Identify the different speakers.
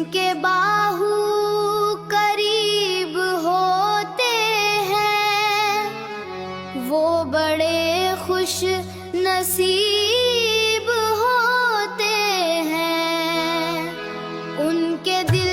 Speaker 1: जिनके बाहू करीब होते हैं वो बड़े खुश नसीब होते हैं। उनके दिल